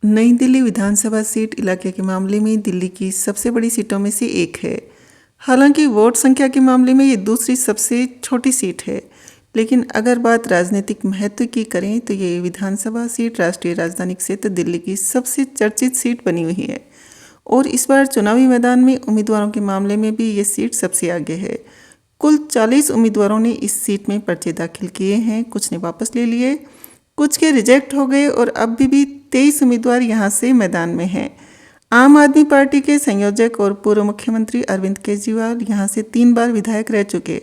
नई दिल्ली विधानसभा सीट इलाके के मामले में दिल्ली की सबसे बड़ी सीटों में से एक है। हालांकि वोट संख्या के मामले में ये दूसरी सबसे छोटी सीट है, लेकिन अगर बात राजनीतिक महत्व की करें तो ये विधानसभा सीट राष्ट्रीय राजधानी क्षेत्र दिल्ली की सबसे चर्चित सीट बनी हुई है और इस बार चुनावी मैदान में उम्मीदवारों के मामले में भी ये सीट सबसे आगे है। कुल 40 उम्मीदवारों ने इस सीट में पर्चे दाखिल किए हैं, कुछ ने वापस ले लिए, कुछ के रिजेक्ट हो गए और अब भी 23 उम्मीदवार यहां से मैदान में हैं। आम आदमी पार्टी के संयोजक और पूर्व मुख्यमंत्री अरविंद केजरीवाल यहां से 3 बार विधायक रह चुके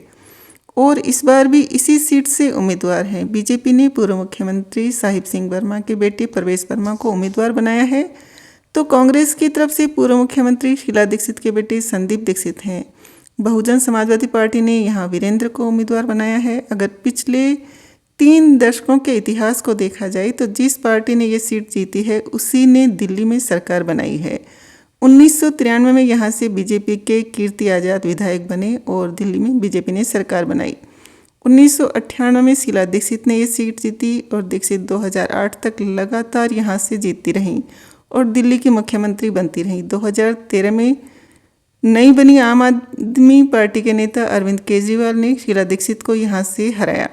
और इस बार भी इसी सीट से उम्मीदवार हैं। बीजेपी ने पूर्व मुख्यमंत्री साहिब सिंह वर्मा के बेटे प्रवेश वर्मा को उम्मीदवार बनाया है, तो कांग्रेस की तरफ से पूर्व मुख्यमंत्री शीला दीक्षित के बेटे संदीप दीक्षित हैं। बहुजन समाजवादी पार्टी ने यहाँ वीरेंद्र को उम्मीदवार बनाया है। अगर पिछले 3 दशकों के इतिहास को देखा जाए तो जिस पार्टी ने ये सीट जीती है उसी ने दिल्ली में सरकार बनाई है। 1993 में यहाँ से बीजेपी के कीर्ति आजाद विधायक बने और दिल्ली में बीजेपी ने सरकार बनाई। 1998 में शीला दीक्षित ने ये सीट जीती और दीक्षित 2008 तक लगातार यहाँ से जीतती रहीं और दिल्ली की मुख्यमंत्री बनती रहीं। 2013 में नई बनी आम आदमी पार्टी के नेता अरविंद केजरीवाल ने शीला दीक्षित को यहाँ से हराया।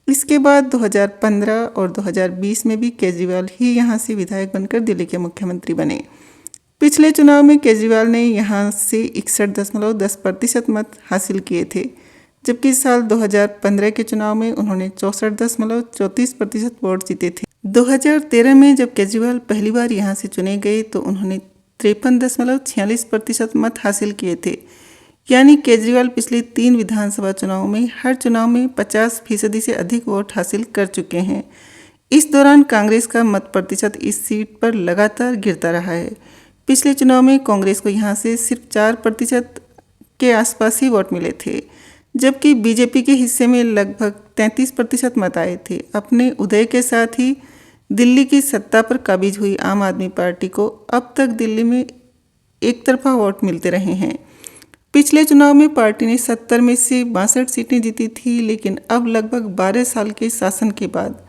इसके बाद 2015 और 2020 में भी केजरीवाल ही यहाँ से विधायक बनकर दिल्ली के मुख्यमंत्री बने। पिछले चुनाव में केजरीवाल ने यहाँ से 61.10% मत हासिल किए थे, जबकि साल 2015 के चुनाव में उन्होंने 64.34% वोट जीते थे। 2013 में जब केजरीवाल पहली बार यहाँ से चुने गए तो उन्होंने 53.46% मत हासिल किए थे। यानी केजरीवाल पिछले 3 विधानसभा चुनावों में हर चुनाव में 50% से अधिक वोट हासिल कर चुके हैं। इस दौरान कांग्रेस का मत प्रतिशत इस सीट पर लगातार गिरता रहा है। पिछले चुनाव में कांग्रेस को यहाँ से सिर्फ 4% के आसपास ही वोट मिले थे, जबकि बीजेपी के हिस्से में लगभग 33% मत आए थे। अपने उदय के साथ ही दिल्ली की सत्ता पर काबिज हुई आम आदमी पार्टी को अब तक दिल्ली में एक तरफा वोट मिलते रहे हैं। पिछले चुनाव में पार्टी ने 70 में से 62 सीटें जीती थी, लेकिन अब लगभग 12 साल के शासन के बाद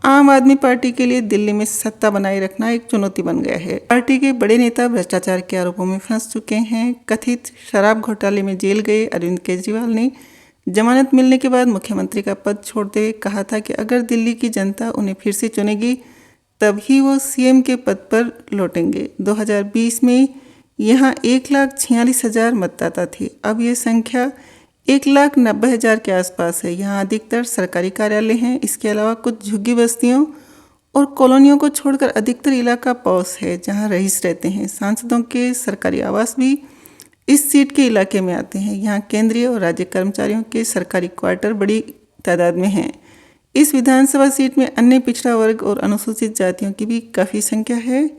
आम आदमी पार्टी के लिए दिल्ली में सत्ता बनाए रखना एक चुनौती बन गया है। पार्टी के बड़े नेता भ्रष्टाचार के आरोपों में फंस चुके हैं। कथित शराब घोटाले में जेल गए अरविंद केजरीवाल ने जमानत मिलने के बाद मुख्यमंत्री का पद छोड़ते हुए कहा था कि अगर दिल्ली की जनता उन्हें फिर से चुनेगी तभी वो सीएम के पद पर लौटेंगे। 2020 में यहाँ 1,46,000 मतदाता थे। अब ये संख्या 1,90,000 के आसपास है। यहाँ अधिकतर सरकारी कार्यालय हैं। इसके अलावा कुछ झुग्गी बस्तियों और कॉलोनियों को छोड़कर अधिकतर इलाका पॉश है, जहाँ रईस रहते हैं। सांसदों के सरकारी आवास भी इस सीट के इलाके में आते हैं। यहाँ केंद्रीय और राज्य कर्मचारियों के सरकारी क्वार्टर बड़ी तादाद में हैं। इस विधानसभा सीट में अन्य पिछड़ा वर्ग और अनुसूचित जातियों की भी काफ़ी संख्या है।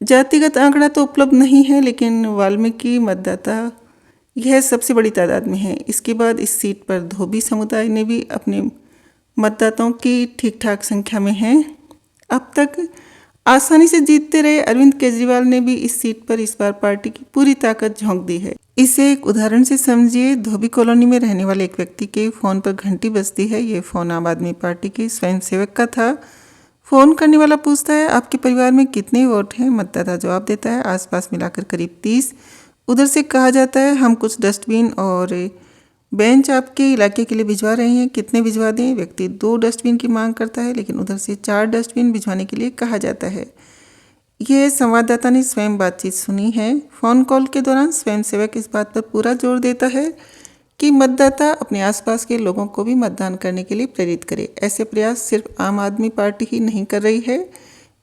जातिगत आंकड़ा तो उपलब्ध नहीं है, लेकिन वाल्मीकि मतदाता यह सबसे बड़ी तादाद में है। इसके बाद इस सीट पर धोबी समुदाय ने भी अपने मतदाताओं की ठीक ठाक संख्या में है। अब तक आसानी से जीतते रहे अरविंद केजरीवाल ने भी इस सीट पर इस बार पार्टी की पूरी ताकत झोंक दी है। इसे एक उदाहरण से समझिए। धोबी कॉलोनी में रहने वाले एक व्यक्ति के फ़ोन पर घंटी बजती है। ये फ़ोन आम आदमी पार्टी के स्वयंसेवक का था। फ़ोन करने वाला पूछता है, आपके परिवार में कितने वोट हैं? मतदाता जवाब देता है, आसपास मिलाकर करीब 30। उधर से कहा जाता है, हम कुछ डस्टबिन और बेंच आपके इलाके के लिए भिजवा रहे हैं, कितने भिजवा दें? व्यक्ति 2 डस्टबिन की मांग करता है, लेकिन उधर से 4 डस्टबिन भिजवाने के लिए कहा जाता है। यह संवाददाता ने स्वयं बातचीत सुनी है। फ़ोन कॉल के दौरान स्वयंसेवक इस बात पर पूरा जोर देता है कि मतदाता अपने आसपास के लोगों को भी मतदान करने के लिए प्रेरित करे। ऐसे प्रयास सिर्फ आम आदमी पार्टी ही नहीं कर रही है।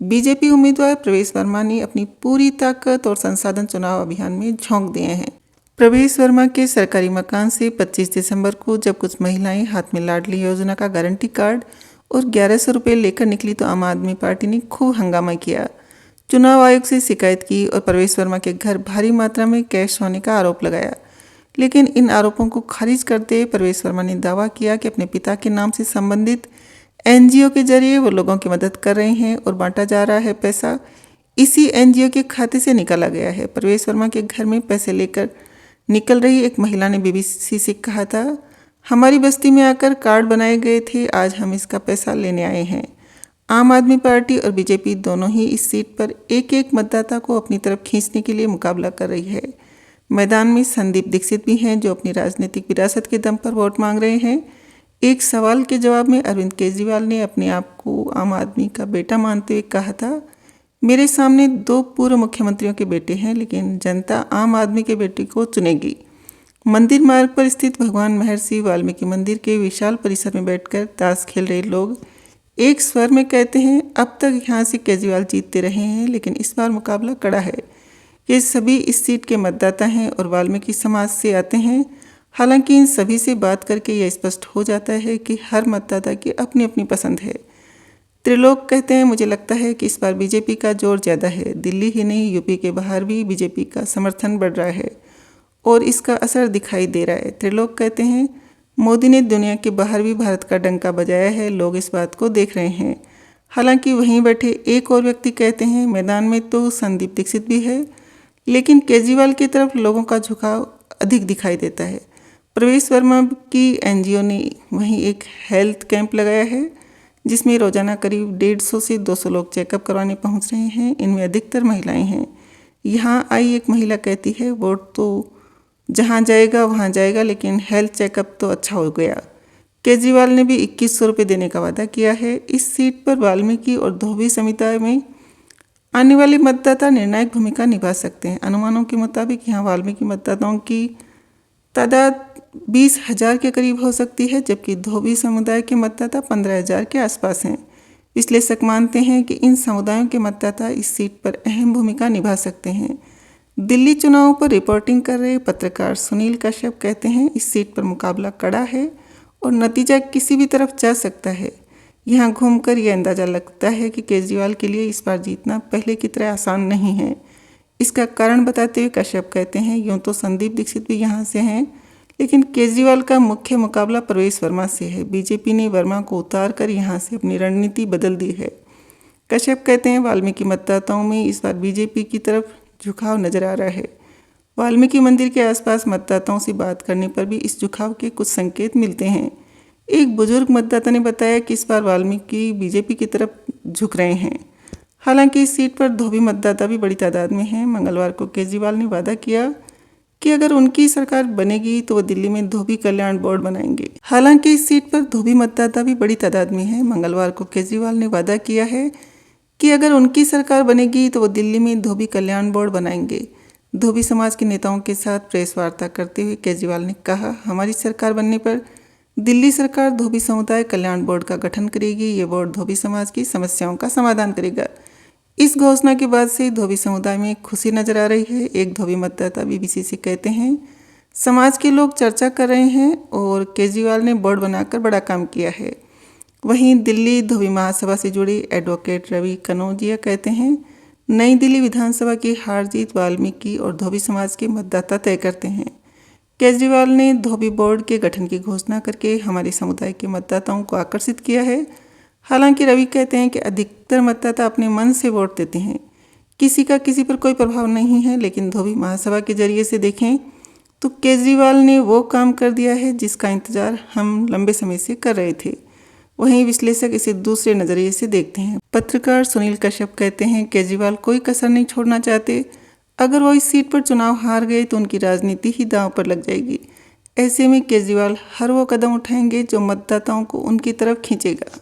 बीजेपी उम्मीदवार प्रवेश वर्मा ने अपनी पूरी ताकत और संसाधन चुनाव अभियान में झोंक दिए हैं। प्रवेश वर्मा के सरकारी मकान से 25 दिसंबर को जब कुछ महिलाएं हाथ में लाडली योजना का गारंटी कार्ड और 1100 रुपये लेकर निकली तो आम आदमी पार्टी ने खूब हंगामा किया, चुनाव आयोग से शिकायत की और प्रवेश वर्मा के घर भारी मात्रा में कैश होने का आरोप लगाया। लेकिन इन आरोपों को खारिज करते प्रवेश वर्मा ने दावा किया कि अपने पिता के नाम से संबंधित एनजीओ के जरिए वो लोगों की मदद कर रहे हैं और बांटा जा रहा है पैसा इसी एनजीओ के खाते से निकाला गया है। प्रवेश वर्मा के घर में पैसे लेकर निकल रही एक महिला ने बीबीसी से कहा था, हमारी बस्ती में आकर कार्ड बनाए गए थे, आज हम इसका पैसा लेने आए हैं। आम आदमी पार्टी और बीजेपी दोनों ही इस सीट पर एक एक मतदाता को अपनी तरफ खींचने के लिए मुकाबला कर रही है। मैदान में संदीप दीक्षित भी हैं जो अपनी राजनीतिक विरासत के दम पर वोट मांग रहे हैं। एक सवाल के जवाब में अरविंद केजरीवाल ने अपने आप को आम आदमी का बेटा मानते हुए कहा था, मेरे सामने 2 पूर्व मुख्यमंत्रियों के बेटे हैं, लेकिन जनता आम आदमी के बेटे को चुनेगी। मंदिर मार्ग पर स्थित भगवान महर्षि वाल्मीकि मंदिर के विशाल परिसर में बैठकर ताश खेल रहे लोग एक स्वर में कहते हैं, अब तक यहाँ से केजरीवाल जीतते रहे हैं, लेकिन इस बार मुकाबला कड़ा है। ये सभी इस सीट के मतदाता हैं और वाल्मीकि समाज से आते हैं। हालांकि इन सभी से बात करके यह स्पष्ट हो जाता है कि हर मतदाता की अपनी अपनी पसंद है। त्रिलोक कहते हैं, मुझे लगता है कि इस बार बीजेपी का जोर ज़्यादा है। दिल्ली ही नहीं, यूपी के बाहर भी बीजेपी का समर्थन बढ़ रहा है और इसका असर दिखाई दे रहा है। त्रिलोक कहते हैं, मोदी ने दुनिया के बाहर भी भारत का डंका बजाया है, लोग इस बात को देख रहे हैं। हालांकि वहीं बैठे एक और व्यक्ति कहते हैं, मैदान में तो संदीप दीक्षित भी है, लेकिन केजरीवाल की तरफ लोगों का झुकाव अधिक दिखाई देता है। प्रवेश वर्मा की एनजीओ ने वहीं एक हेल्थ कैंप लगाया है, जिसमें रोजाना करीब 150 से 200 लोग चेकअप करवाने पहुंच रहे हैं। इनमें अधिकतर महिलाएं हैं। यहाँ आई एक महिला कहती है, वोट तो जहाँ जाएगा वहाँ जाएगा, लेकिन हेल्थ चेकअप तो अच्छा हो गया। केजरीवाल ने भी 2100 रुपये देने का वादा किया है। इस सीट पर वाल्मीकि और धोबी समुदाय में आने वाले मतदाता निर्णायक भूमिका निभा सकते हैं। अनुमानों के मुताबिक यहाँ वाल्मीकि मतदाताओं की तादाद 20,000 के करीब हो सकती है, जबकि धोबी समुदाय के मतदाता 15,000 के आसपास हैं। विश्लेषक मानते हैं कि इन समुदायों के मतदाता इस सीट पर अहम भूमिका निभा सकते हैं। दिल्ली चुनाव पर रिपोर्टिंग कर रहे पत्रकार सुनील कश्यप कहते हैं, इस सीट पर मुकाबला कड़ा है और नतीजा किसी भी तरफ जा सकता है। यहाँ घूमकर यह अंदाज़ा लगता है कि केजरीवाल के लिए इस बार जीतना पहले की तरह आसान नहीं है। इसका कारण बताते हुए कश्यप कहते हैं, यूँ तो संदीप दीक्षित भी यहाँ से हैं, लेकिन केजरीवाल का मुख्य मुकाबला प्रवेश वर्मा से है। बीजेपी ने वर्मा को उतार कर यहाँ से अपनी रणनीति बदल दी है। कश्यप कहते हैं, वाल्मीकि मतदाताओं में इस बार बीजेपी की तरफ झुकाव नजर आ रहा है। वाल्मीकि मंदिर के आसपास मतदाताओं से बात करने पर भी इस झुकाव के कुछ संकेत मिलते हैं। एक बुजुर्ग मतदाता ने बताया कि इस बार वाल्मीकि बीजेपी की तरफ झुक रहे हैं। हालांकि इस सीट पर धोबी मतदाता भी बड़ी तादाद में हैं। मंगलवार को केजरीवाल ने वादा किया कि अगर उनकी सरकार बनेगी तो वो दिल्ली में धोबी कल्याण बोर्ड बनाएंगे। हालांकि इस सीट पर धोबी मतदाता भी बड़ी तादाद में है। मंगलवार को केजरीवाल ने वादा किया है कि अगर उनकी सरकार बनेगी तो वो दिल्ली में धोबी कल्याण बोर्ड बनाएंगे। धोबी समाज के नेताओं के साथ प्रेस वार्ता करते हुए केजरीवाल ने कहा, हमारी सरकार बनने पर दिल्ली सरकार धोबी समुदाय कल्याण बोर्ड का गठन करेगी। ये बोर्ड धोबी समाज की समस्याओं का समाधान करेगा। इस घोषणा के बाद से धोबी समुदाय में खुशी नजर आ रही है। एक धोबी मतदाता बीबीसी से कहते हैं, समाज के लोग चर्चा कर रहे हैं और केजरीवाल ने बोर्ड बनाकर बड़ा काम किया है। वहीं दिल्ली धोबी महासभा से जुड़े एडवोकेट रवि कनौजिया कहते हैं, नई दिल्ली विधानसभा की हार जीत वाल्मीकि और धोबी समाज के मतदाता तय करते हैं। केजरीवाल ने धोबी बोर्ड के गठन की घोषणा करके हमारे समुदाय के मतदाताओं को आकर्षित किया है। हालांकि रवि कहते हैं कि अधिकतर मतदाता अपने मन से वोट देते हैं, किसी का किसी पर कोई प्रभाव नहीं है। लेकिन धोबी महासभा के जरिए से देखें तो केजरीवाल ने वो काम कर दिया है जिसका इंतजार हम लंबे समय से कर रहे थे। वहीं विश्लेषक इसे दूसरे नजरिए से देखते हैं। पत्रकार सुनील कश्यप कहते हैं, केजरीवाल कोई कसर नहीं छोड़ना चाहते। अगर वो इस सीट पर चुनाव हार गए तो उनकी राजनीति ही दांव पर लग जाएगी। ऐसे में केजरीवाल हर वो कदम उठाएंगे जो मतदाताओं को उनकी तरफ खींचेगा।